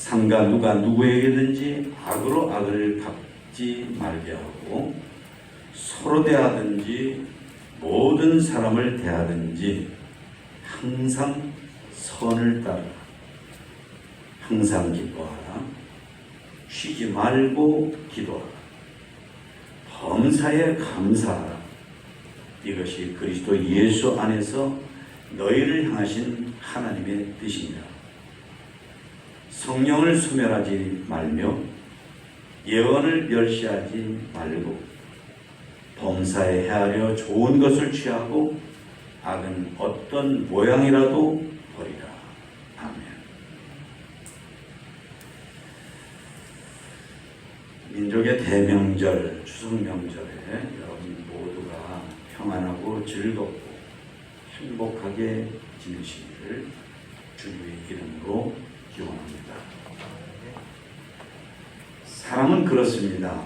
삼가 누가 누구에게든지 악으로 악을 갚지 말게 하고 서로 대하든지 모든 사람을 대하든지 항상 선을 따르라. 항상 기뻐하라. 쉬지 말고 기도하라. 범사에 감사하라. 이것이 그리스도 예수 안에서 너희를 향하신 하나님의 뜻이니라. 성령을 소멸하지 말며 예언을 멸시하지 말고 범사에 헤아려 좋은 것을 취하고 악은 어떤 모양이라도 버리라. 아멘. 민족의 대명절 추석명절에 여러분 모두가 평안하고 즐겁고 행복하게 지내시기를 주님의 이름으로 기원합니다. 사람은 그렇습니다.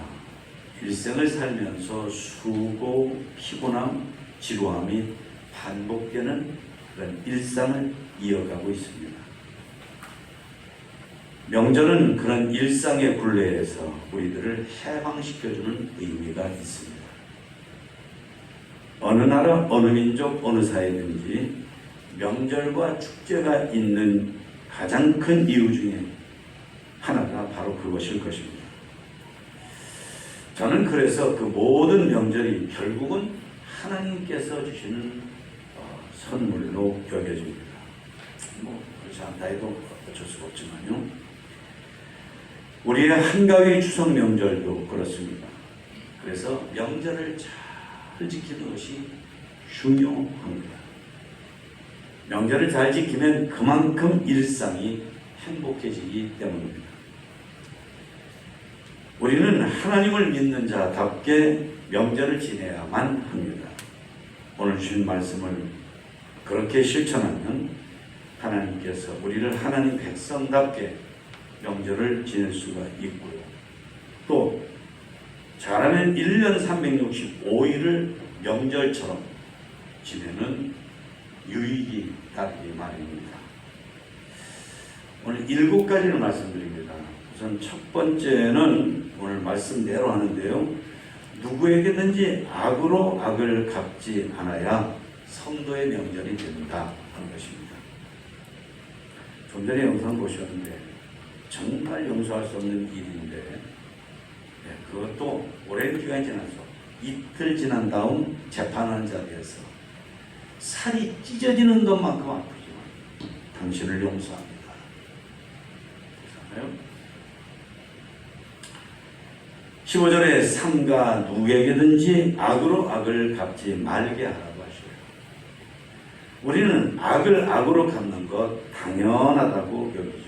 일생을 살면서 수고, 피곤함, 지루함이 반복되는 그런 일상을 이어가고 있습니다. 명절은 그런 일상의 굴레에서 우리들을 해방시켜주는 의미가 있습니다. 어느 나라, 어느 민족, 어느 사회든지 명절과 축제가 있는 가장 큰 이유 중에 하나가 바로 그것일 것입니다. 저는 그래서 그 모든 명절이 결국은 하나님께서 주시는 선물로 여겨집니다. 그렇지 않다 해도 어쩔 수가 없지만요. 우리의 한가위 추석 명절도 그렇습니다. 그래서 명절을 잘 지키는 것이 중요합니다. 명절을 잘 지키면 그만큼 일상이 행복해지기 때문입니다. 우리는 하나님을 믿는 자답게 명절을 지내야만 합니다. 오늘 주신 말씀을 그렇게 실천하면 하나님께서 우리를 하나님 백성답게 명절을 지낼 수가 있고요. 또 잘하면 1년 365일을 명절처럼 지내는 유익이 따르기 마련입니다. 오늘 7가지를 말씀드립니다. 우선 첫 번째는 오늘 말씀대로 하는데요. 누구에게든지 악으로 악을 갚지 않아야 성도의 명절이 된다 하는 것입니다. 좀 전에 영상 보셨는데 정말 용서할 수 없는 일인데 그것도 오랜 기간이 지나서 이틀 지난 다음 재판하는 자리에서 살이 찢어지는 것만큼 아프지만 당신을 용서합니다. 그렇잖아요. 15절에 삼가 누구에게든지 악으로 악을 갚지 말게 하라고 하셔요. 우리는 악을 악으로 갚는 것 당연하다고 여기죠.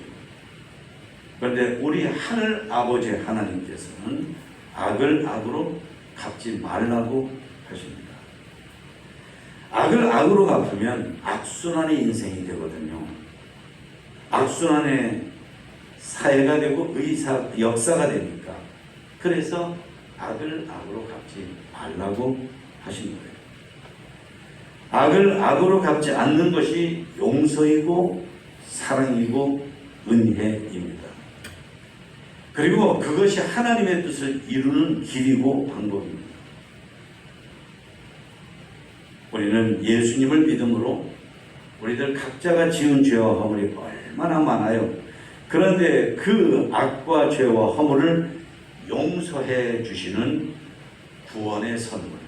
그런데 우리 하늘 아버지 하나님께서는 악을 악으로 갚지 말라고 하십니다. 악을 악으로 갚으면 악순환의 인생이 되거든요. 악순환의 사회가 되고 역사가 되니까 그래서 악을 악으로 갚지 말라고 하신 거예요. 악을 악으로 갚지 않는 것이 용서이고 사랑이고 은혜입니다. 그리고 그것이 하나님의 뜻을 이루는 길이고 방법입니다. 우리는 예수님을 믿음으로 우리들 각자가 지은 죄와 허물이 얼마나 많아요. 그런데 그 악과 죄와 허물을 용서해 주시는 구원의 선물,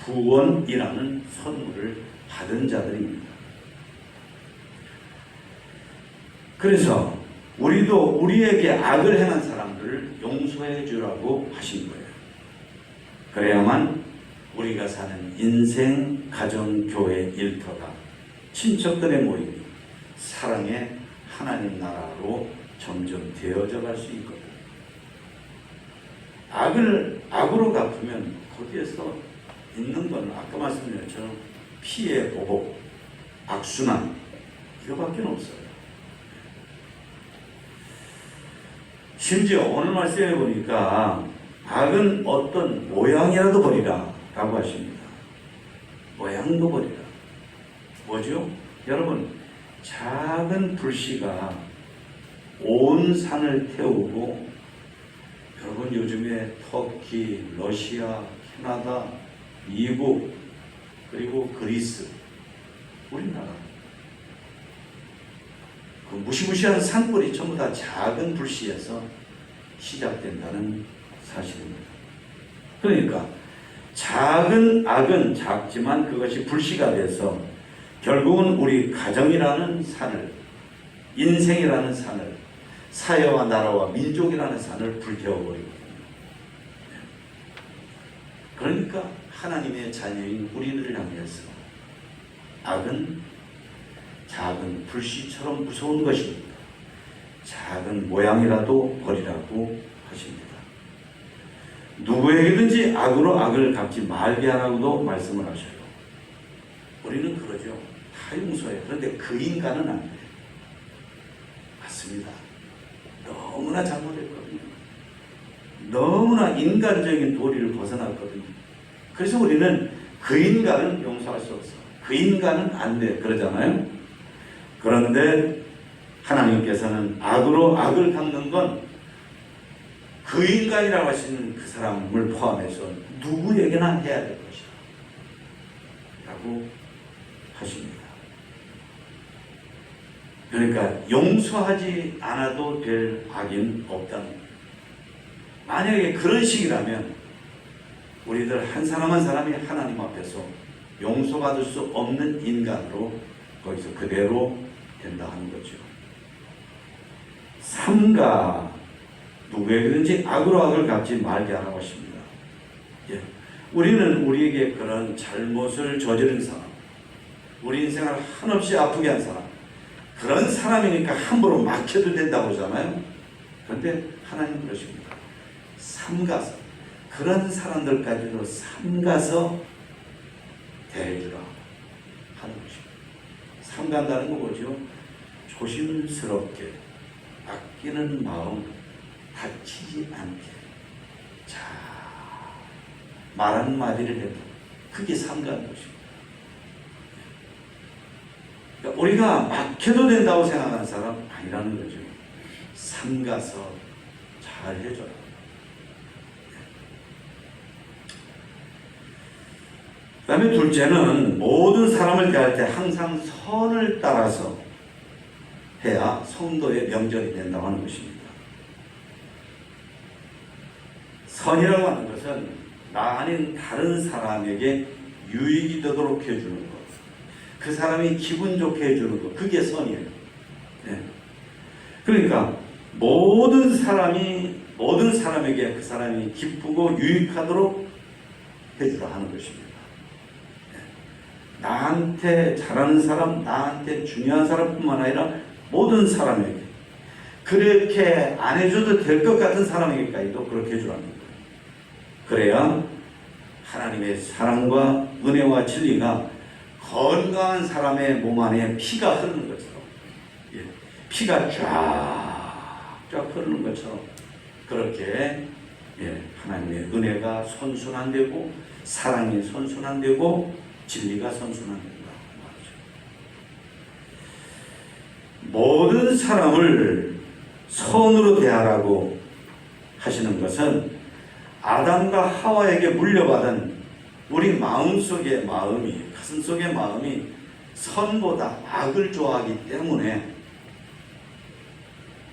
구원이라는 선물을 받은 자들입니다. 그래서 우리도 우리에게 악을 행한 사람들을 용서해 주라고 하신 거예요. 그래야만 우리가 사는 인생, 가정, 교회, 일터가 친척들의 모임이 사랑의 하나님 나라로 점점 되어져 갈 수 있거든요. 악을 악으로 갚으면 거기에서 있는 건 아까 말씀드린 것처럼 피해 보복, 악순환 이거밖에 없어요. 심지어 오늘 말씀해 보니까 악은 어떤 모양이라도 버리라 라고 하십니다. 모양도 버리라. 뭐죠? 여러분 작은 불씨가 온 온 산을 태우고, 여러분 요즘에 터키, 러시아, 캐나다, 미국, 그리고 그리스, 우리나라 그 무시무시한 산불이 전부 다 작은 불씨에서 시작된다는 사실입니다. 그러니까 작은 악은 작지만 그것이 불씨가 돼서 결국은 우리 가정이라는 산을, 인생이라는 산을, 사회와 나라와 민족이라는 산을 불태워버리거든요. 그러니까 하나님의 자녀인 우리들을 향해서 악은 작은 불씨처럼 무서운 것입니다. 작은 모양이라도 버리라고 하십니다. 누구에게든지 악으로 악을 갚지 말게 하라고도 말씀을 하셔요. 우리는 그러죠. 다 용서해요. 그런데 그 인간은 안 돼요. 맞습니다. 너무나 잘못했거든요. 너무나 인간적인 도리를 벗어났거든요. 그래서 우리는 그 인간은 용서할 수 없어. 그 인간은 안 돼. 그러잖아요. 그런데 하나님께서는 악으로 악을 갚는 건 그 인간이라고 하시는 그 사람을 포함해서 누구에게나 해야 될 것이다 라고 하십니다. 그러니까 용서하지 않아도 될 악인 없다는 거예요. 만약에 그런 식이라면 우리들 한 사람 한 사람이 하나님 앞에서 용서받을 수 없는 인간으로 거기서 그대로 된다 하는 거죠. 삼가 누구에게든지 악으로 악을 갚지 말게 하라고 하십니다. 예. 우리는 우리에게 그런 잘못을 저지른 사람, 우리 인생을 한없이 아프게 한 사람, 그런 사람이니까 함부로 막혀도 된다고 하잖아요. 그런데 하나님 그러십니다. 삼가서 그런 사람들까지도 삼가서 대해주라 하는 것입니다. 삼간다는 거 뭐죠? 조심스럽게 아끼는 마음, 다치지 않게 자 말 한마디를 해도 그게 삼가는 것입니다. 그러니까 우리가 막혀도 된다고 생각하는 사람 아니라는 거죠. 삼가서 잘 해줘라. 그 다음에 둘째는 모든 사람을 대할 때 항상 선을 따라서 해야 성도의 명절이 된다고 하는 것입니다. 선이라고 하는 것은 나 아닌 다른 사람에게 유익이 되도록 해주는 것, 그 사람이 기분 좋게 해주는 것, 그게 선이에요. 네. 그러니까 모든 사람에게 그 사람이 기쁘고 유익하도록 해주라 하는 것입니다. 네. 나한테 잘하는 사람, 나한테 중요한 사람뿐만 아니라 모든 사람에게, 그렇게 안 해줘도 될 것 같은 사람에게까지도 그렇게 해주라는 거예요. 그래야 하나님의 사랑과 은혜와 진리가 건강한 사람의 몸 안에 피가 흐르는 것처럼, 피가 쫙쫙 흐르는 것처럼 그렇게 하나님의 은혜가 선순환되고 사랑이 선순환되고 진리가 선순환된다 말이죠. 모든 사람을 선으로 대하라고 하시는 것은 아담과 하와에게 물려받은 우리 마음속의 마음이, 가슴속의 마음이 선보다 악을 좋아하기 때문에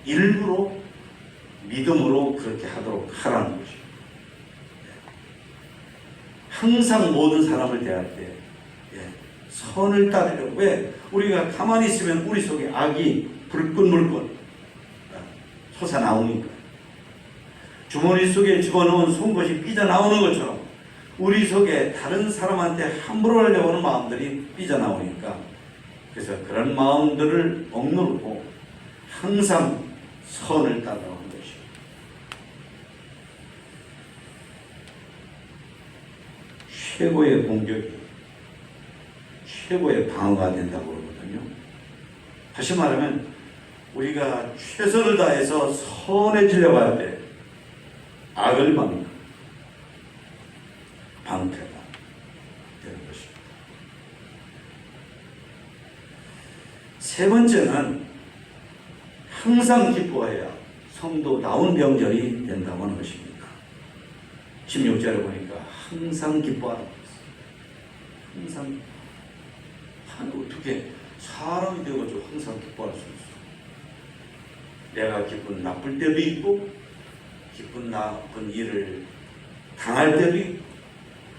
일부러 믿음으로 그렇게 하도록 하라는 것이죠. 항상 모든 사람을 대할 때 선을 따르려고. 왜? 우리가 가만히 있으면 우리 속에 악이 불끈불끈 솟아나오니까. 주머니 속에 집어넣은 송곳이 삐져나오는 것처럼 우리 속에 다른 사람한테 함부로 하려고 하는 마음들이 삐져나오니까, 그래서 그런 마음들을 억누르고 항상 선을 따르라는 것이죠. 최고의 공격이 최고의 방어가 된다고 그러거든요. 다시 말하면 우리가 최선을 다해서 선해지려고 할 때 악을 막는 방패가 되는 것입니다. 세 번째는 항상 기뻐해야 성도다운 명절이 된다고 하는 것입니다. 16절에 보니까 항상 기뻐하라고 했어요. 항상. 어떻게 사람이 되어가지고 항상 기뻐할 수 있어? 내가 기분 나쁠 때도 있고, 기분 나쁜 일을 당할 때도 있고,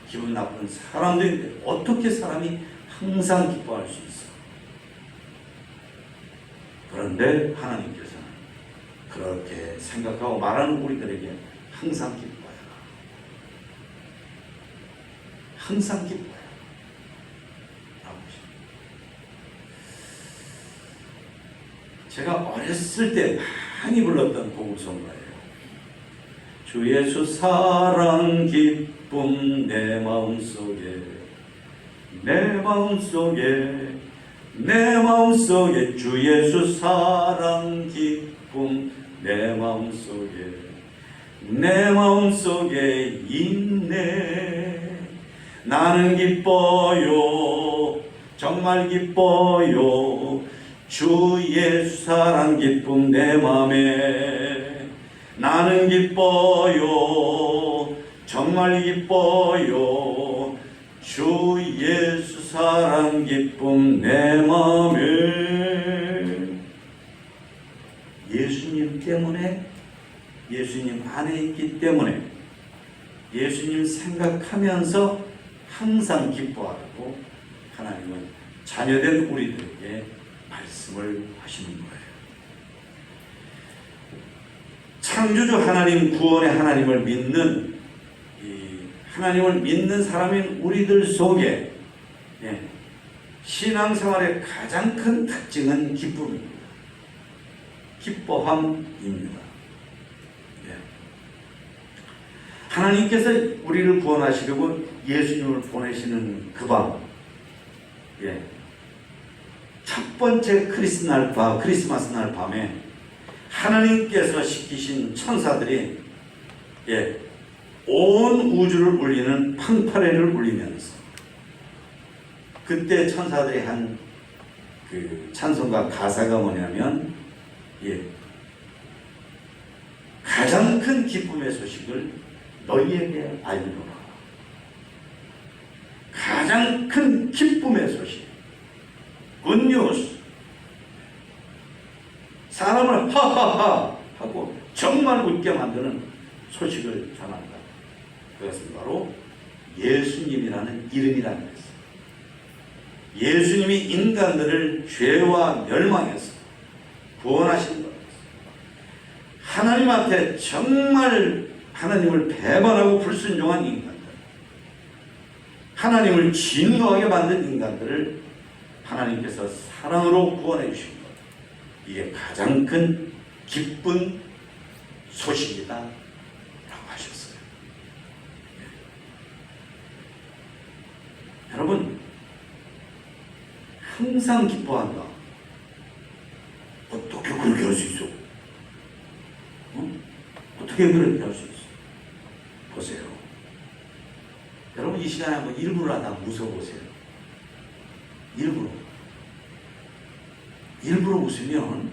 기분 나쁜 사람도 있는데 어떻게 사람이 항상 기뻐할 수 있어? 그런데 하나님께서는 그렇게 생각하고 말하는 우리들에게 항상 기뻐해라. 항상 기뻐해라. 제가 어렸을 때 많이 불렀던 고급성가예요. 주 예수 사랑 기쁨 내 마음속에 주 예수 사랑 기쁨 내 마음속에 있네. 나는 기뻐요, 정말 기뻐요. 주 예수 사랑 기쁨 내 맘에. 나는 기뻐요, 정말 기뻐요. 주 예수 사랑 기쁨 내 맘에. 예수님 때문에, 예수님 안에 있기 때문에, 예수님 생각하면서 항상 기뻐하라고 하나님은 자녀된 우리들에게 말씀을 하시는 거예요. 창조주 하나님, 구원의 하나님을 믿는 하나님을 믿는 사람인 우리들 속에 신앙생활의 가장 큰 특징은 기쁨입니다. 기뻐함입니다. 하나님께서 우리를 구원하시려고 예수님을 보내시는 그 밤, 첫 번째 크리스마스 날 밤에 하나님께서 시키신 천사들이 온 우주를 울리는 팡파레를 울리면서, 그때 천사들이 한 그 찬송가 가사가 뭐냐면 가장 큰 기쁨의 소식을 너희에게 알리노라. 가장 큰 기쁨의 소식, 굿뉴스. 사람을 하하하 하고 정말 웃게 만드는 소식을 전한다. 그것은 바로 예수님이라는 이름이라는 것입니다. 예수님이 인간들을 죄와 멸망에서 구원하신 것. 하나님한테 정말 하나님을 배반하고 불순종한 인간들, 하나님을 진노하게 만든 인간들을 하나님께서 사랑으로 구원해 주신 것, 이게 가장 큰 기쁜 소식이다 라고 하셨어요. 여러분, 항상 기뻐한다. 어떻게 그렇게 할 수 있어? 어떻게 그렇게 할 수 있어? 보세요. 여러분, 이 시간에 한번 일부러 하다 웃어보세요. 일부러 웃으면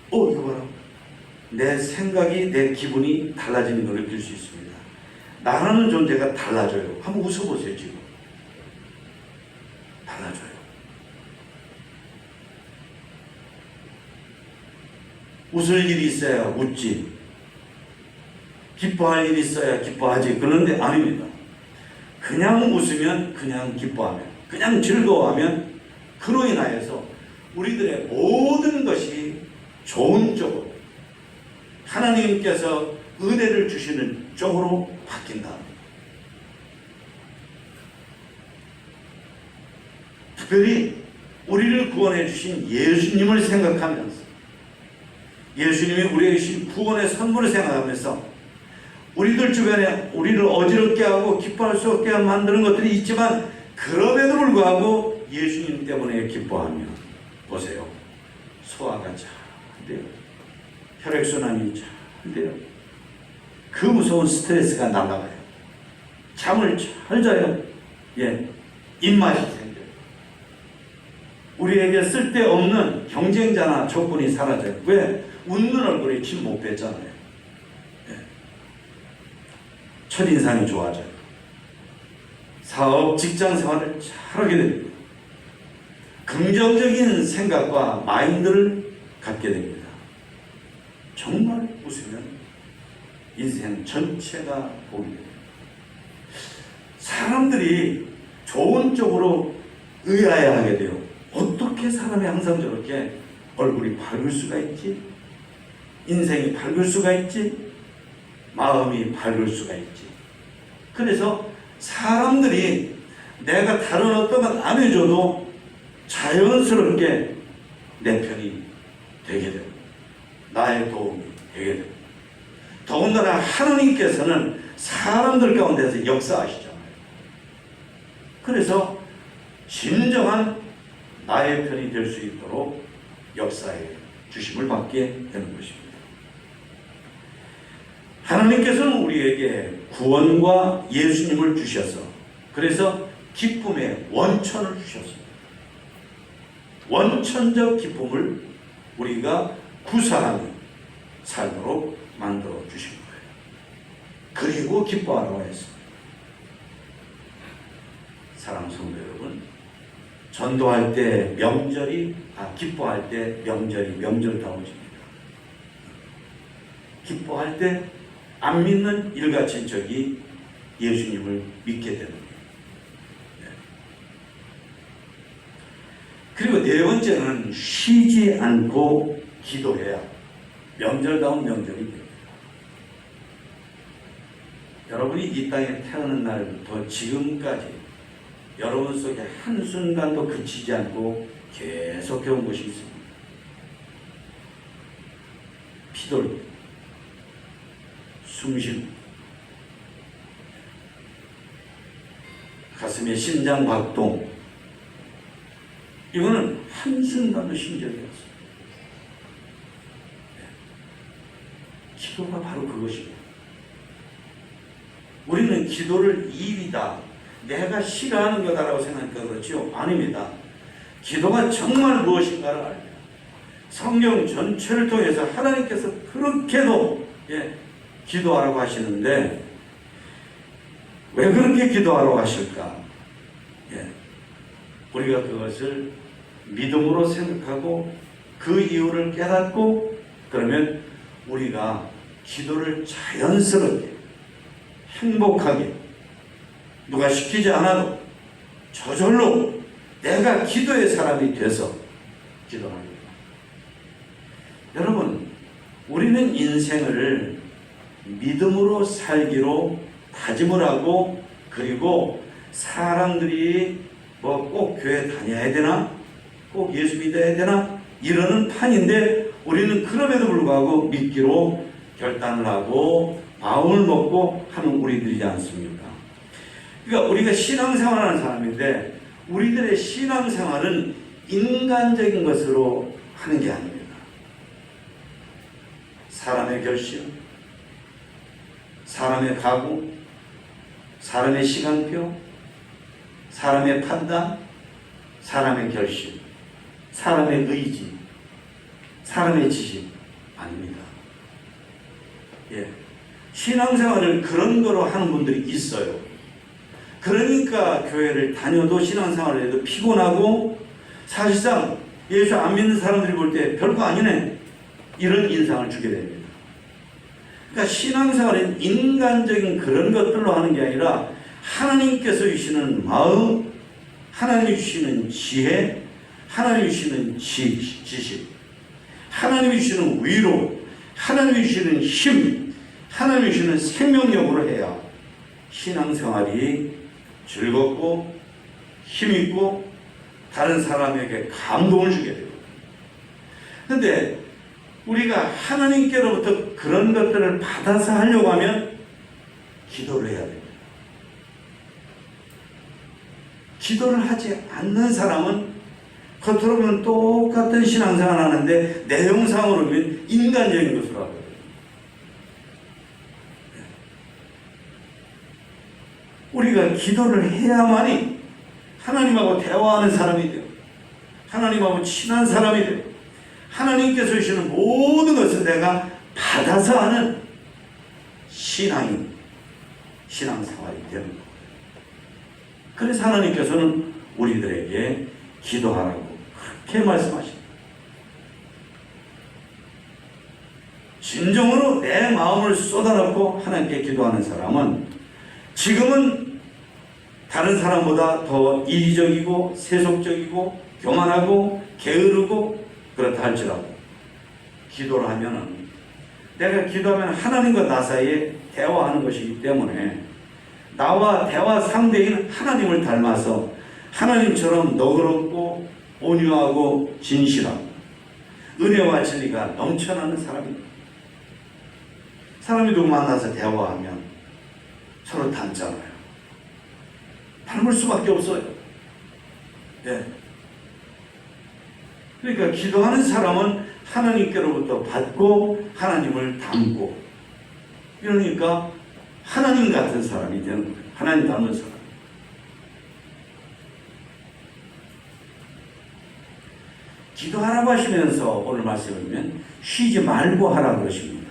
이거 봐라, 내 생각이, 내 기분이 달라지는 걸 느낄 수 있습니다. 나라는 존재가 달라져요. 한번 웃어보세요. 지금 달라져요. 웃을 일이 있어야 웃지, 기뻐할 일이 있어야 기뻐하지. 그런데 아닙니다. 그냥 웃으면, 그냥 기뻐하면, 그냥 즐거워하면 그로 인하여서 우리들의 모든 것이 좋은 쪽으로, 하나님께서 은혜를 주시는 쪽으로 바뀐다. 특별히 우리를 구원해 주신 예수님을 생각하면서, 예수님이 우리에게 주신 구원의 선물을 생각하면서, 우리들 주변에 우리를 어지럽게 하고 기뻐할 수 없게 만드는 것들이 있지만, 그럼에도 불구하고 예수님 때문에 기뻐하며, 보세요. 소화가 잘 돼요. 혈액순환이 잘 돼요. 그 무서운 스트레스가 날아가요. 잠을 잘 자요. 입맛이 생겨요. 우리에게 쓸데없는 경쟁자나 조건이 사라져요. 왜? 웃는 얼굴에 침 못 뱉잖아요. 예. 첫인상이 좋아져요. 사업, 직장 생활을 잘하게 됩니다. 긍정적인 생각과 마인드를 갖게 됩니다. 정말 웃으면 인생 전체가 복이 됩니다. 사람들이 좋은 쪽으로 의아해하게 돼요. 어떻게 사람이 항상 저렇게 얼굴이 밝을 수가 있지? 인생이 밝을 수가 있지? 마음이 밝을 수가 있지? 그래서 사람들이 내가 다른 어떤 것 안 해줘도 자연스럽게 내 편이 되게 됩니다. 나의 도움이 되게 됩니다. 더군다나 하나님께서는 사람들 가운데서 역사하시잖아요. 그래서 진정한 나의 편이 될 수 있도록 역사에 주심을 받게 되는 것입니다. 하나님께서는 우리에게 구원과 예수님을 주셔서 그래서 기쁨의 원천을 주셨습니다. 원천적 기쁨을 우리가 구사하는 삶으로 만들어 주신 거예요. 그리고 기뻐하라고 했습니다. 사랑하는 성도 여러분, 전도할 때 기뻐할 때 명절다워집니다. 기뻐할 때 안 믿는 일가친척이 예수님을 믿게 되는 거예요. 그리고 네 번째는 쉬지 않고 기도해야 명절다운 명절이 됩니다. 여러분이 이 땅에 태어난 날부터 지금까지 여러분 속에 한순간도 그치지 않고 계속 해온 것이 있습니다. 피돌, 숨쉬고, 가슴에 심장박동, 이거는 한순간도 쉰 적이 없습니다. 기도가 바로 그것입니다. 우리는 기도를 일이다, 내가 싫어하는 거다라고 생각하니까 그렇죠? 아닙니다. 기도가 정말 무엇인가를 알면 성경 전체를 통해서 하나님께서 그렇게도 기도하라고 하시는데 왜 그렇게 기도하라고 하실까? 우리가 그것을 믿음으로 생각하고 그 이유를 깨닫고 그러면 우리가 기도를 자연스럽게 행복하게 누가 시키지 않아도 저절로 내가 기도의 사람이 돼서 기도합니다. 여러분, 우리는 인생을 믿음으로 살기로 다짐을 하고 그리고 사람들이 꼭 교회 다녀야 되나? 꼭 예수 믿어야 되나? 이러는 판인데 우리는 그럼에도 불구하고 믿기로 결단을 하고 마음을 먹고 하는 우리들이지 않습니까? 그러니까 우리가 신앙생활하는 사람인데 우리들의 신앙생활은 인간적인 것으로 하는 게 아닙니다. 사람의 결심, 사람의 각오, 사람의 시간표, 사람의 판단, 사람의 결심, 사람의 의지, 사람의 지식 아닙니다. 신앙생활을 그런 거로 하는 분들이 있어요. 그러니까 교회를 다녀도 신앙생활을 해도 피곤하고 사실상 예수 안 믿는 사람들이 볼 때 별거 아니네 이런 인상을 주게 됩니다. 그러니까 신앙생활은 인간적인 그런 것들로 하는 게 아니라 하나님께서 주시는 마음, 하나님이 주시는 지혜, 하나님이 주시는 지식, 하나님이 주시는 위로, 하나님이 주시는 힘, 하나님이 주시는 생명력으로 해야 신앙생활이 즐겁고 힘있고 다른 사람에게 감동을 주게 돼요. 그런데 우리가 하나님께로부터 그런 것들을 받아서 하려고 하면 기도를 해야 됩니다. 기도를 하지 않는 사람은 겉으로 보면 똑같은 신앙생활 하는데 내용상으로 보면 인간적인 것으로 하거든요. 우리가 기도를 해야만이 하나님하고 대화하는 사람이 돼요. 하나님하고 친한 사람이 돼요. 하나님께서 주시는 모든 것을 내가 받아서 하는 신앙생활이 되는 거예요. 그래서 하나님께서는 우리들에게 기도하라고 그렇게 말씀하십니다. 진정으로 내 마음을 쏟아놓고 하나님께 기도하는 사람은 지금은 다른 사람보다 더 이기적이고 세속적이고 교만하고 게으르고 그렇다 할지라도 기도를 하면은 내가 기도하면 하나님과 나 사이에 대화하는 것이기 때문에 나와 대화 상대인 하나님을 닮아서 하나님처럼 너그럽고 온유하고 진실하고 은혜와 진리가 넘쳐나는 사람입니다. 사람이 누구 만나서 대화하면 서로 닮잖아요. 닮을 수밖에 없어요. 네. 그러니까 기도하는 사람은 하나님께로부터 받고 하나님을 닮고, 이러니까 하나님 같은 사람이 되는 거예요. 하나님 닮은 사람. 기도하라고 하시면서 오늘 말씀을 보면 쉬지 말고 하라고 그러십니다.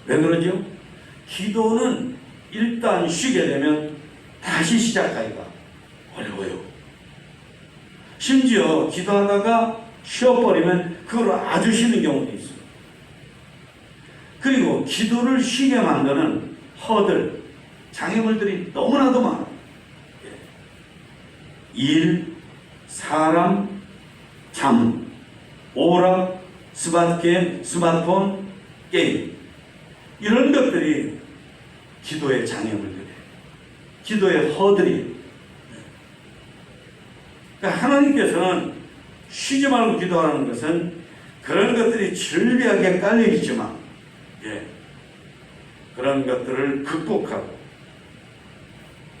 왜 그러죠? 기도는 일단 쉬게 되면 다시 시작하기가 어려워요. 심지어 기도하다가 쉬어버리면 그걸 아주 쉬는 경우도 있어요. 그리고 기도를 쉬게 만드는 허들, 장애물들이 너무나도 많아요. 일, 사람, 잠, 오락, 스마트폰, 게임, 이런 것들이 기도의 장애물들이에요. 기도의 허들이에요. 그러니까 하나님께서는 쉬지 말고 기도하는 것은 그런 것들이 즐비하게 깔려있지만, 그런 것들을 극복하고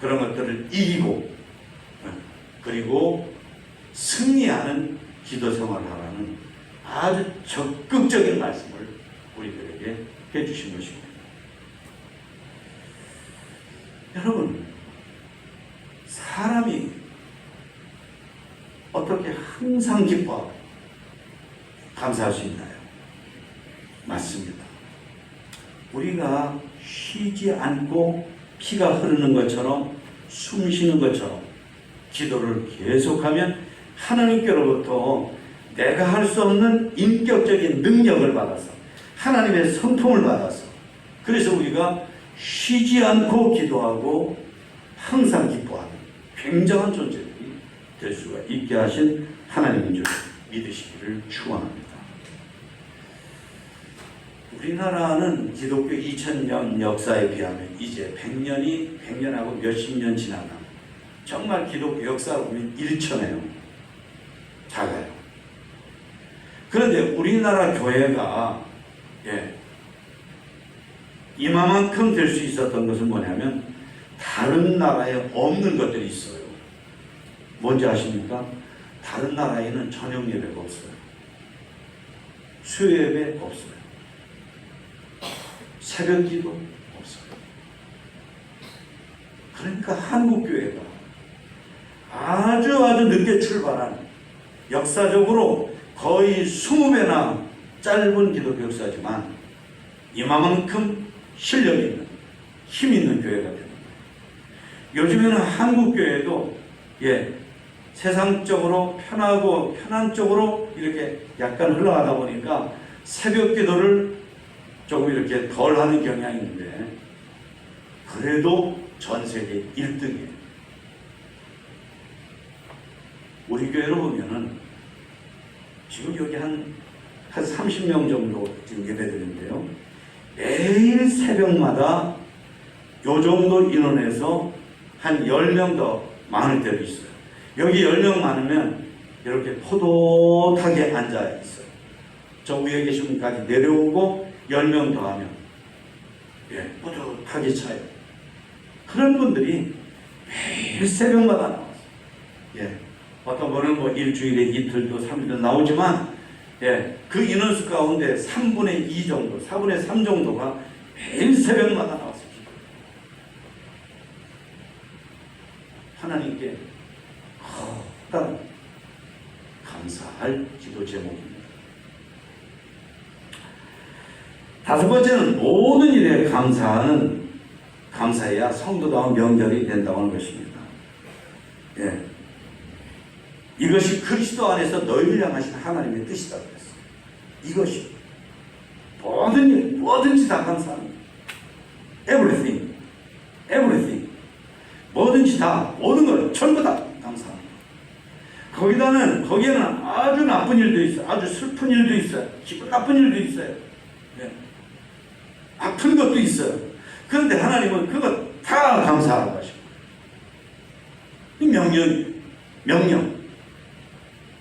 그런 것들을 이기고 그리고 승리하는 기도 생활을 하라는 아주 적극적인 말씀을 우리들에게 해주신 것입니다. 여러분, 사람이 어떻게 항상 기뻐하고 감사할 수 있나요? 맞습니다. 우리가 쉬지 않고 피가 흐르는 것처럼, 숨 쉬는 것처럼 기도를 계속하면 하나님께로부터 내가 할 수 없는 인격적인 능력을 받아서, 하나님의 성품을 받아서, 그래서 우리가 쉬지 않고 기도하고 항상 기뻐하는 굉장한 존재들이 될 수가 있게 하신 하나님인 줄 믿으시기를 축원합니다. 우리나라는 기독교 2000년 역사에 비하면 이제 100년하고 몇십 년 지나가 정말 기독교 역사로 보면 일천해요. 작아요. 그런데 우리나라 교회가 이만큼 될 수 있었던 것은 뭐냐면 다른 나라에 없는 것들이 있어요. 뭔지 아십니까? 다른 나라에는 저녁 예배가 없어요. 수요 예배 없어요. 새벽 기도 없어요. 그러니까 한국교회가 아주 늦게 출발한, 역사적으로 거의 20배나 짧은 기독교 역사지만 이만큼 실력 있는, 힘 있는 교회가 됩니다. 요즘에는 한국교회도 세상적으로 편한 쪽으로 이렇게 약간 흘러가다 보니까 새벽 기도를 조금 이렇게 덜 하는 경향이 있는데, 그래도 전 세계 1등이에요. 우리 교회로 보면은 지금 여기 한 30명 정도 지금 예배드리는데요. 매일 새벽마다 요 정도 인원에서 한 10명 더 많을 때도 있어요. 여기 10명 많으면 이렇게 포독하게 앉아 있어요. 저 위에 계신 분까지 내려오고 10명 더 하면 뿌듯하게 차요. 그런 분들이 매일 새벽마다 나왔어요. 어떤 분은 뭐 일주일에 이틀도 3일도 나오지만 그 인원수 가운데 3분의 2 정도, 4분의 3 정도가 매일 새벽마다 나왔어요. 하나님께 커다란 감사할 기도 제목입니다. 다섯 번째는 모든 일에 감사해야 성도다운 명절이 된다고 하는 것입니다. 예. 이것이 그리스도 안에서 너희를 향하신 하나님의 뜻이다 그랬어요. 이것이 모든 일, 뭐든지 다 감사합니다. Everything. 뭐든지 다, 모든 걸 전부 다 감사합니다. 거기에는 아주 나쁜 일도 있어요. 아주 슬픈 일도 있어요. 기분 나쁜 일도 있어요. 네. 아픈 것도 있어요. 그런데 하나님은 그거 다 감사하라고 하십니다. 이 명령.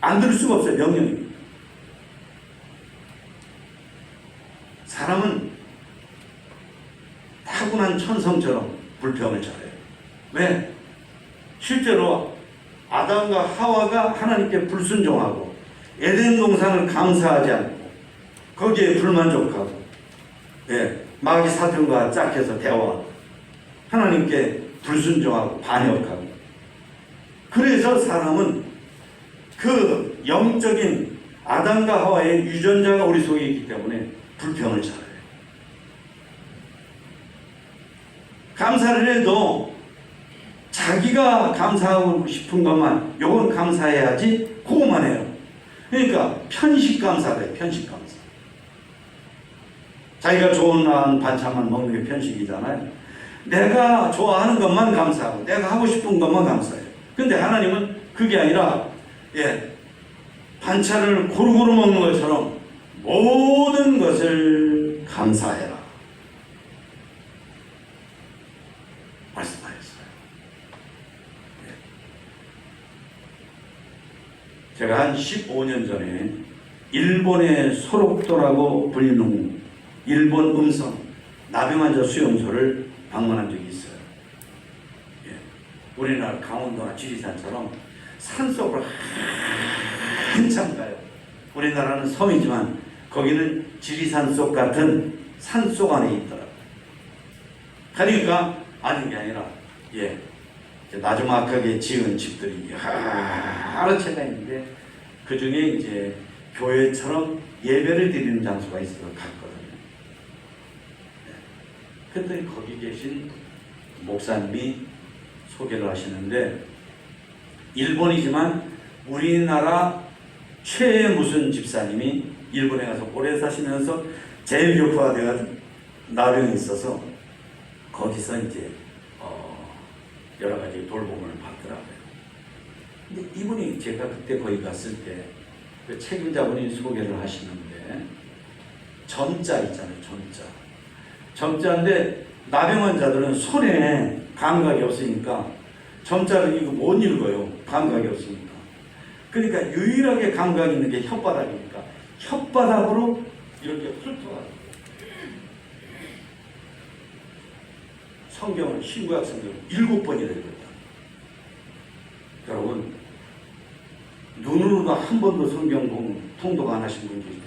안 들을 수가 없어요. 명령입니다. 사람은 타고난 천성처럼 불평을 잘해요. 왜? 실제로 아담과 하와가 하나님께 불순종하고 에덴 동산을 감사하지 않고 거기에 불만족하고 마귀 사탄과 짝해서 대화하고 하나님께 불순종하고 반역하고 그래서 사람은 그 영적인 아담과 하와의 유전자가 우리 속에 있기 때문에 불평을 잘해요. 감사를 해도 자기가 감사하고 싶은 것만 요건 감사해야지 그것만 해요. 그러니까 편식감사래. 편식감사. 자기가 좋아하는 반찬만 먹는 게 편식이잖아요. 내가 좋아하는 것만 감사하고 내가 하고 싶은 것만 감사해요. 근데 하나님은 그게 아니라 반찬을 고루고루 먹는 것처럼 모든 것을 감사해라 말씀하셨어요. 제가 한 15년 전에 일본의 소록도라고 불리는 일본 음성 나병환자 수용소를 방문한 적이 있어요. 우리나라 강원도나 지리산처럼 산속으로 한참 가요. 우리나라는 섬이지만 거기는 지리산 속 같은 산속 안에 있더라고요. 그러니까 아닌 게 아니라 나주막하게 지은 집들이 여러 채가 있는데 그 중에 이제 교회처럼 예배를 드리는 장소가 있어서 갔거든요. 그랬더니 거기 계신 목사님이 소개를 하시는데 일본이지만 우리나라 최애 무슨 집사님이 일본에 가서 오래 사시면서 제일 교포화돼가지고 나병이 있어서 거기서 이제 여러 가지 돌봄을 받더라고요. 근데 이분이 제가 그때 거기 갔을 때 그 책임자분이 소개를 하시는데 점자 있잖아요. 점자인데 나병 환자들은 손에 감각이 없으니까 점자를 이거 못 읽어요. 감각이 없으니까. 그러니까 유일하게 감각이 있는 게 혓바닥이니까 혓바닥으로 이렇게 훑어가지고 성경을 신구약 성경을 7번이나 읽었다. 여러분 눈으로도 한 번도 성경 통독 안 하신 분들이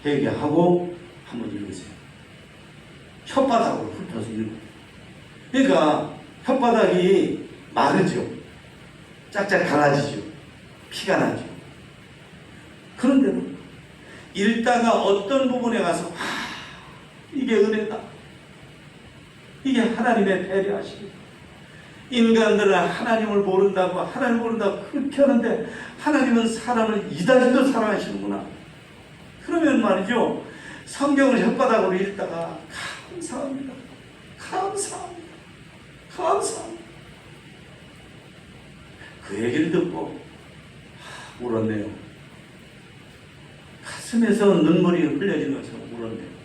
회개하고 한번 읽으세요. 혓바닥으로 훑어서 읽어요. 그러니까 혓바닥이 마르죠. 짝짝 갈라지죠. 피가 나죠. 그런데도 읽다가 어떤 부분에 가서 이게 은혜다. 이게 하나님의 배려하시기. 인간들은 하나님을 모른다고 그렇게 하는데 하나님은 사람을 이다지도 사랑하시는구나. 그러면 말이죠. 성경을 혓바닥으로 읽다가 감사합니다. 그 얘기를 듣고 울었네요. 가슴에서 눈물이 흘려지는 것처럼 울었네요.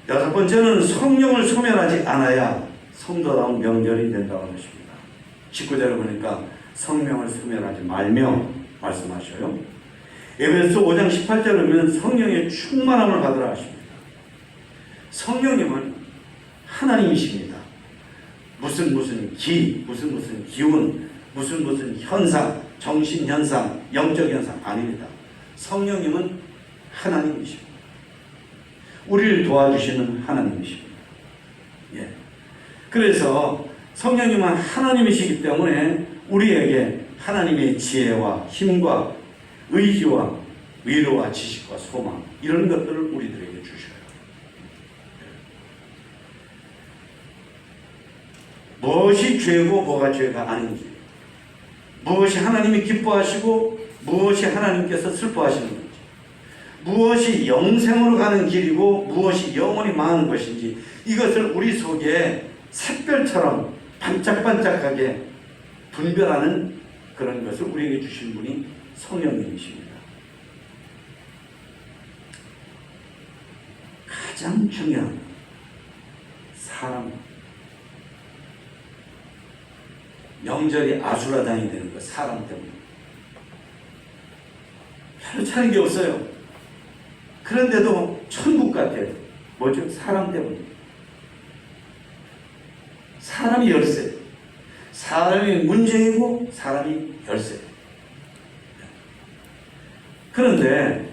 여섯 번째는 성령을 소멸하지 않아야 성도다운 명절이 된다고 하십니다. 19절을 보니까 성령을 소멸하지 말며 말씀하셔요. 에베소 5장 18절을 보면 성령의 충만함을 받으라 하십니다. 성령님은 하나님이십니다. 무슨 기운, 무슨 현상, 정신현상, 영적 현상 아닙니다. 성령님은 하나님이십니다. 우리를 도와주시는 하나님이십니다. 그래서 성령님은 하나님이시기 때문에 우리에게 하나님의 지혜와 힘과 의지와 위로와 지식과 소망, 이런 것들을 우리들에게 주셔요. 무엇이 죄고 뭐가 죄가 아닌지, 무엇이 하나님이 기뻐하시고 무엇이 하나님께서 슬퍼하시는 건지, 무엇이 영생으로 가는 길이고 무엇이 영원히 망하는 것인지, 이것을 우리 속에 샛별처럼 반짝반짝하게 분별하는 그런 것을 우리에게 주신 분이 성령님이십니다. 가장 중요한 사람, 명절이 아수라장이 되는 거 사람 때문에. 별로 차는 게 없어요. 그런데도 천국 같아요. 뭐죠? 사람 때문에. 사람이 열쇠. 사람이 문제이고 사람이 열쇠. 그런데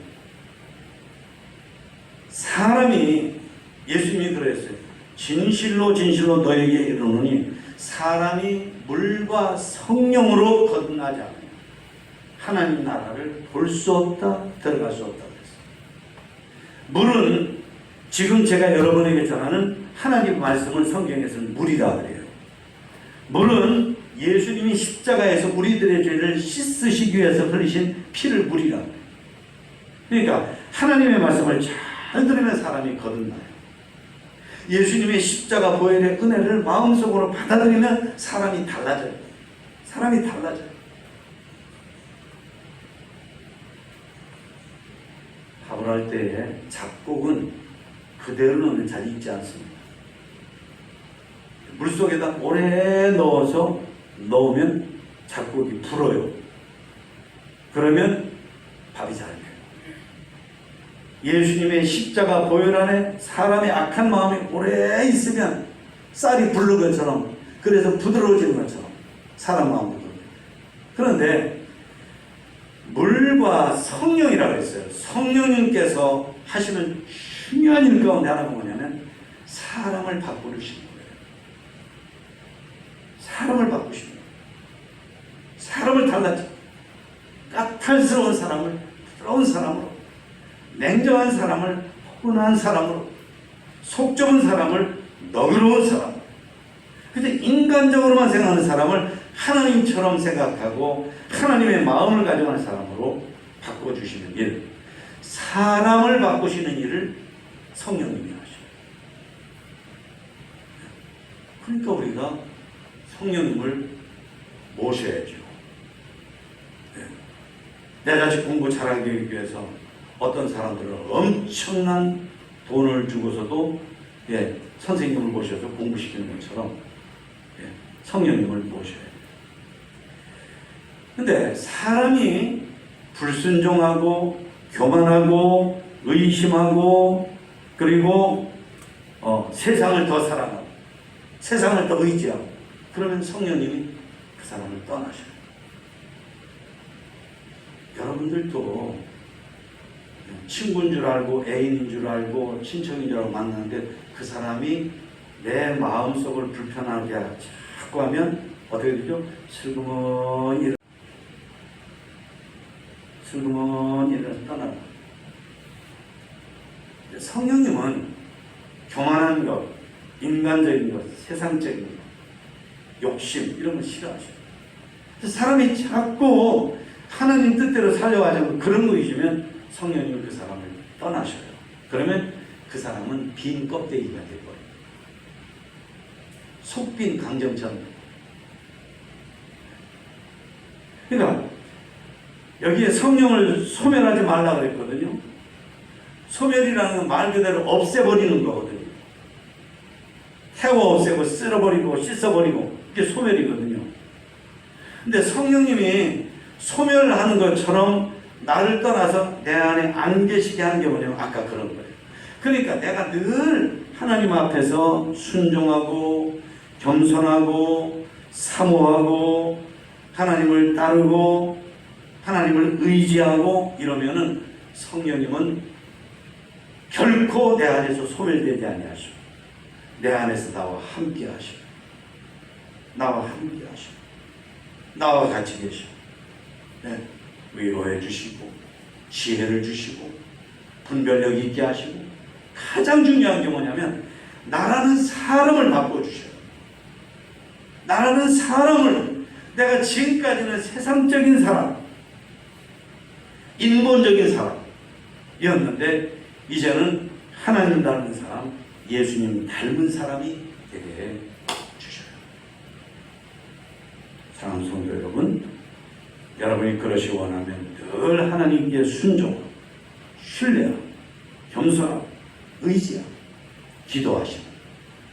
사람이, 예수님이 그랬어요. 진실로 진실로 너에게 이르노니 사람이 물과 성령으로 거듭나지 않으면 하나님 나라를 볼 수 없다, 들어갈 수 없다 그랬어요. 물은 지금 제가 여러분에게 전하는 하나님 말씀을 성경에서는 물이라 그래요. 물은 예수님이 십자가에서 우리들의 죄를 씻으시기 위해서 흘리신 피를 물이라 그래요. 그러니까 하나님의 말씀을 잘 들으면 사람이 거듭나요. 예수님의 십자가 보혈의 은혜를 마음속으로 받아들이면 사람이 달라져요. 사람이 달라져요. 밥을 할 때에 잡곡은 그대로는 잘 익지 않습니다. 물속에다 오래 넣으면 잡곡이 불어요. 그러면 밥이 잘 돼요. 예수님의 십자가 보혈 안에 사람의 악한 마음이 오래 있으면 쌀이 부른 것처럼, 그래서 부드러워지는 것처럼 사람 마음도 그래요. 그런데 물과 성령이라고 했어요. 성령님께서 하시는 중요한 일 가운데 하나가 뭐냐면 사람을 바꾸시는 거예요. 사람을 바꾸시는 거예요. 사람을 달라지, 까탈스러운 사람을 부드러운 사람으로, 냉정한 사람을 포근한 사람으로, 속 좁은 사람을 너그러운 사람. 근데 인간적으로만 생각하는 사람을 하나님처럼 생각하고 하나님의 마음을 가져가는 사람으로 바꿔주시는 일, 사람을 바꾸시는 일을 성령님이 하셔요. 그러니까 우리가 성령님을 모셔야죠. 내 자식 공부 잘하기 위해서 어떤 사람들은 엄청난 돈을 주고서도 선생님을 모셔서 공부시키는 것처럼 성령님을 모셔야 돼요. 근데 사람이 불순종하고 교만하고 의심하고 그리고 세상을 더 사랑하고 세상을 더 의지하고 그러면 성령님이 그 사람을 떠나셔요. 여러분들도 친구인 줄 알고 애인인 줄 알고 친척인 줄 알고 만나는데 그 사람이 내 마음속을 불편하게 자꾸 하면 어떻게 되죠? 슬그머니 떠나라. 성령님은 교만한 것, 인간적인 것, 세상적인 것, 욕심 이런 거 싫어하셔요. 사람이 자꾸 하나님 뜻대로 살려가자고 그런 거 있으면 성령님은 그 사람을 떠나셔요. 그러면 그 사람은 빈 껍데기가 되어버려요. 속빈 강정처럼. 그러니까 여기에 성령을 소멸하지 말라 그랬거든요. 소멸이라는 건 말 그대로 없애버리는 거거든요. 태워 없애고 쓸어버리고 씻어버리고 이게 소멸이거든요. 근데 성령님이 소멸하는 것처럼 나를 떠나서 내 안에 안 계시게 하는 게 뭐냐면 아까 그런 거예요. 그러니까 내가 늘 하나님 앞에서 순종하고 겸손하고 사모하고 하나님을 따르고 하나님을 의지하고 이러면은 성령님은 결코 내 안에서 소멸되지 아니하시고 내 안에서 나와 함께 하시고 나와 함께 하시고 나와 같이 계시고 위로해 주시고 지혜를 주시고 분별력 있게 하시고 가장 중요한 게 뭐냐면 나라는 사람을 바꿔주셔요. 나라는 사람을 내가 지금까지는 세상적인 사람, 인본적인 사람이었는데 이제는 하나님 닮은 사람, 예수님 닮은 사람이 되게 주셔요. 사랑하는 성도 여러분, 여러분이 그러시 원하면 늘 하나님께 순종하고 신뢰하고 겸손하고 의지하고 기도하시는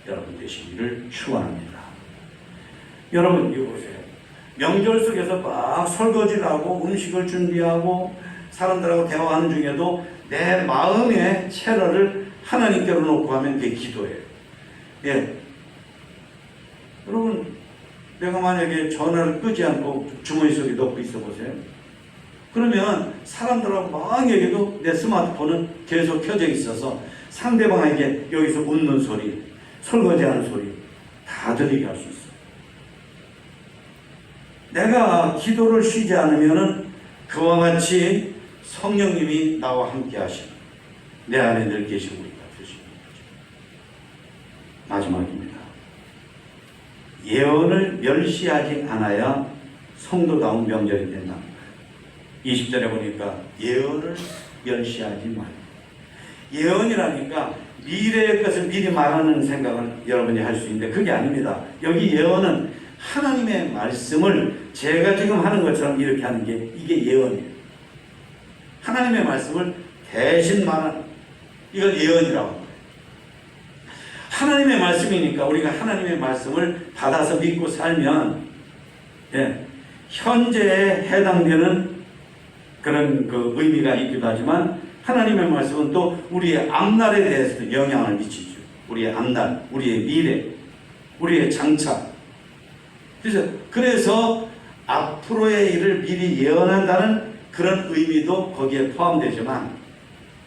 여러분 되시기를 축원합니다. 여러분 이거 보세요. 명절 속에서 막 설거지를 하고 음식을 준비하고 사람들하고 대화하는 중에도 내 마음의 채널을 하나님께로 놓고 하면 그게 기도예요. 예. 여러분 내가 만약에 전화를 끄지 않고 주머니 속에 넣고 있어 보세요. 그러면 사람들하고 막 얘기해도 내 스마트폰은 계속 켜져 있어서 상대방에게 여기서 웃는 소리, 설거지하는 소리 다 들리게 할 수 있어요. 내가 기도를 쉬지 않으면 그와 같이 성령님이 나와 함께 하시는 내 안에 늘 계신 우리가 되시는 거죠. 마지막입니다. 예언을 멸시하지 않아야 성도다운 명절이 된다. 20절에 보니까 예언을 멸시하지 말고, 예언이라니까 미래의 것을 미리 말하는 생각을 여러분이 할 수 있는데 그게 아닙니다. 여기 예언은 하나님의 말씀을 제가 지금 하는 것처럼 이렇게 하는 게 이게 예언이에요. 하나님의 말씀을 대신 말하는, 이걸 예언이라고 합니다. 하나님의 말씀이니까 우리가 하나님의 말씀을 받아서 믿고 살면 현재에 해당되는 그런 그 의미가 있기도 하지만 하나님의 말씀은 또 우리의 앞날에 대해서도 영향을 미치죠. 우리의 앞날, 우리의 미래, 우리의 장차. 그래서 앞으로의 일을 미리 예언한다는 그런 의미도 거기에 포함되지만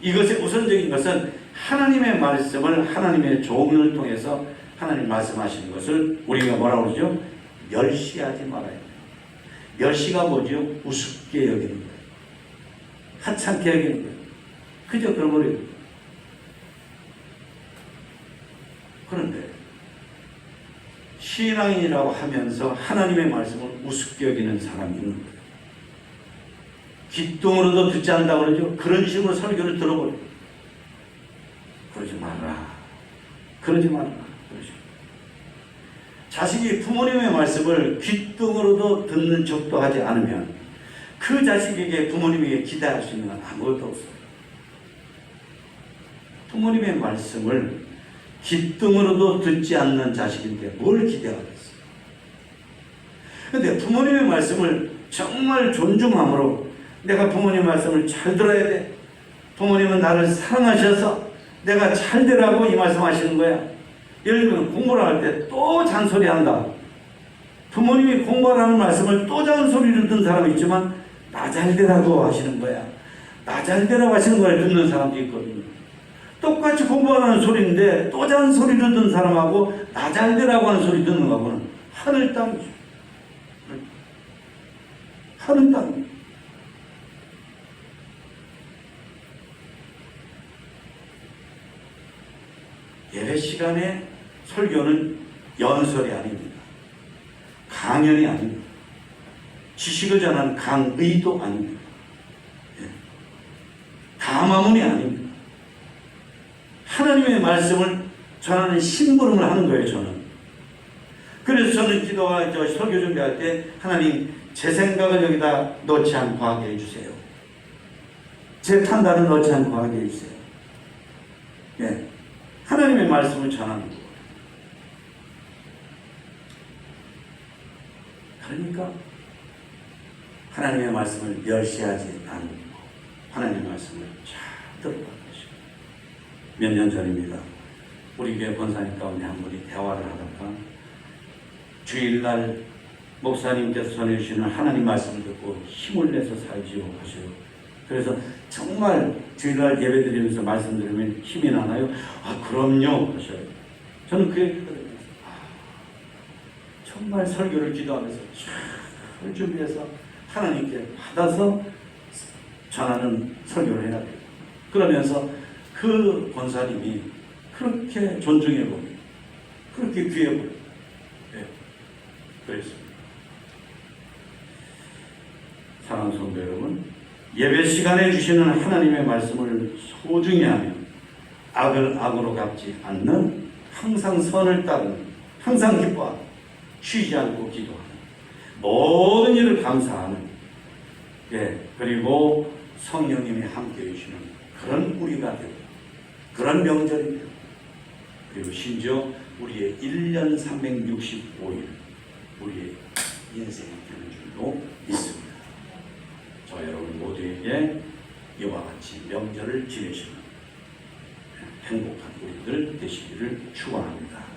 이것의 우선적인 것은 하나님의 말씀을 하나님의 종을 통해서 하나님 말씀하시는 것을 우리가 뭐라고 그러죠? 멸시하지 말아야 돼요. 멸시가 뭐죠? 우습게 여기는 거예요. 하찮게 여기는 거예요. 그저 그런 거예요. 그런데 신앙인이라고 하면서 하나님의 말씀을 우습게 여기는 사람이 있는 거예요. 귓등으로도 듣지 않는다고 그러죠. 그런 식으로 설교를 들어버려요. 그러지 말라. 그러지 말라. 그러죠. 자식이 부모님의 말씀을 귓등으로도 듣는 척도 하지 않으면 그 자식에게 부모님에게 기대할 수 있는 건 아무것도 없어요. 부모님의 말씀을 귓등으로도 듣지 않는 자식인데 뭘 기대하겠어요? 그런데 부모님의 말씀을 정말 존중함으로 내가 부모님 말씀을 잘 들어야 돼. 부모님은 나를 사랑하셔서 내가 잘 되라고 이 말씀 하시는 거야. 예를 들면 공부를 할 때 또 잔소리한다. 부모님이 공부하라는 말씀을 또 잔소리를 듣는 사람이 있지만 나 잘 되라고 하시는 거야. 나 잘 되라고 하시는 걸 듣는 사람도 있거든요. 똑같이 공부하라는 소리인데 또 잔소리를 듣는 사람하고 나 잘 되라고 하는 소리 듣는 거하고는 하늘 땅이죠. 하늘 땅이죠. 예배 시간에 설교는 연설이 아닙니다. 강연이 아닙니다. 지식을 전하는 강의도 아닙니다. 가마문이 아닙니다. 하나님의 말씀을 전하는 심부름을 하는 거예요, 저는. 그래서 저는 기도와 설교 준비할 때 하나님 제 생각을 여기다 넣지 않고 하게 해주세요. 제 판단을 넣지 않고 하게 해주세요. 예. 하나님의 말씀을 전하는 거예요. 그러니까 하나님의 말씀을 멸시하지 않고 하나님의 말씀을 잘 들어가는 것이죠. 몇 년 전입니다. 우리 교회 권사님 가운데 한 분이 대화를 하다가 주일날 목사님께서 전해주시는 하나님 말씀을 듣고 힘을 내서 살지요 하셔요. 그래서 정말 주일날 예배 드리면서 말씀 들으면 힘이 나나요? 아, 그럼요 하셔요. 저는 그 얘기거든요. 정말 설교를 기도하면서 잘 준비해서 하나님께 받아서 전하는 설교를 해야 돼요. 그러면서 그 권사님이 그렇게 존중해 보니 그렇게 귀해 보니 네. 그랬습니다. 사랑하는 성도 여러분, 예배 시간에 주시는 하나님의 말씀을 소중히 하며 악을 악으로 갚지 않는, 항상 선을 따르는, 항상 기뻐하는, 쉬지 않고 기도하는, 모든 일을 감사하는, 그리고 성령님이 함께 해주시는 그런 우리가 되고, 그런 명절이 되고, 그리고 심지어 우리의 1년 365일 우리의 인생이 되는 줄도 믿습니다. 저 여러분 모두에게 이와 같이 명절을 지내시는 행복한 우리들 되시기를 축원합니다.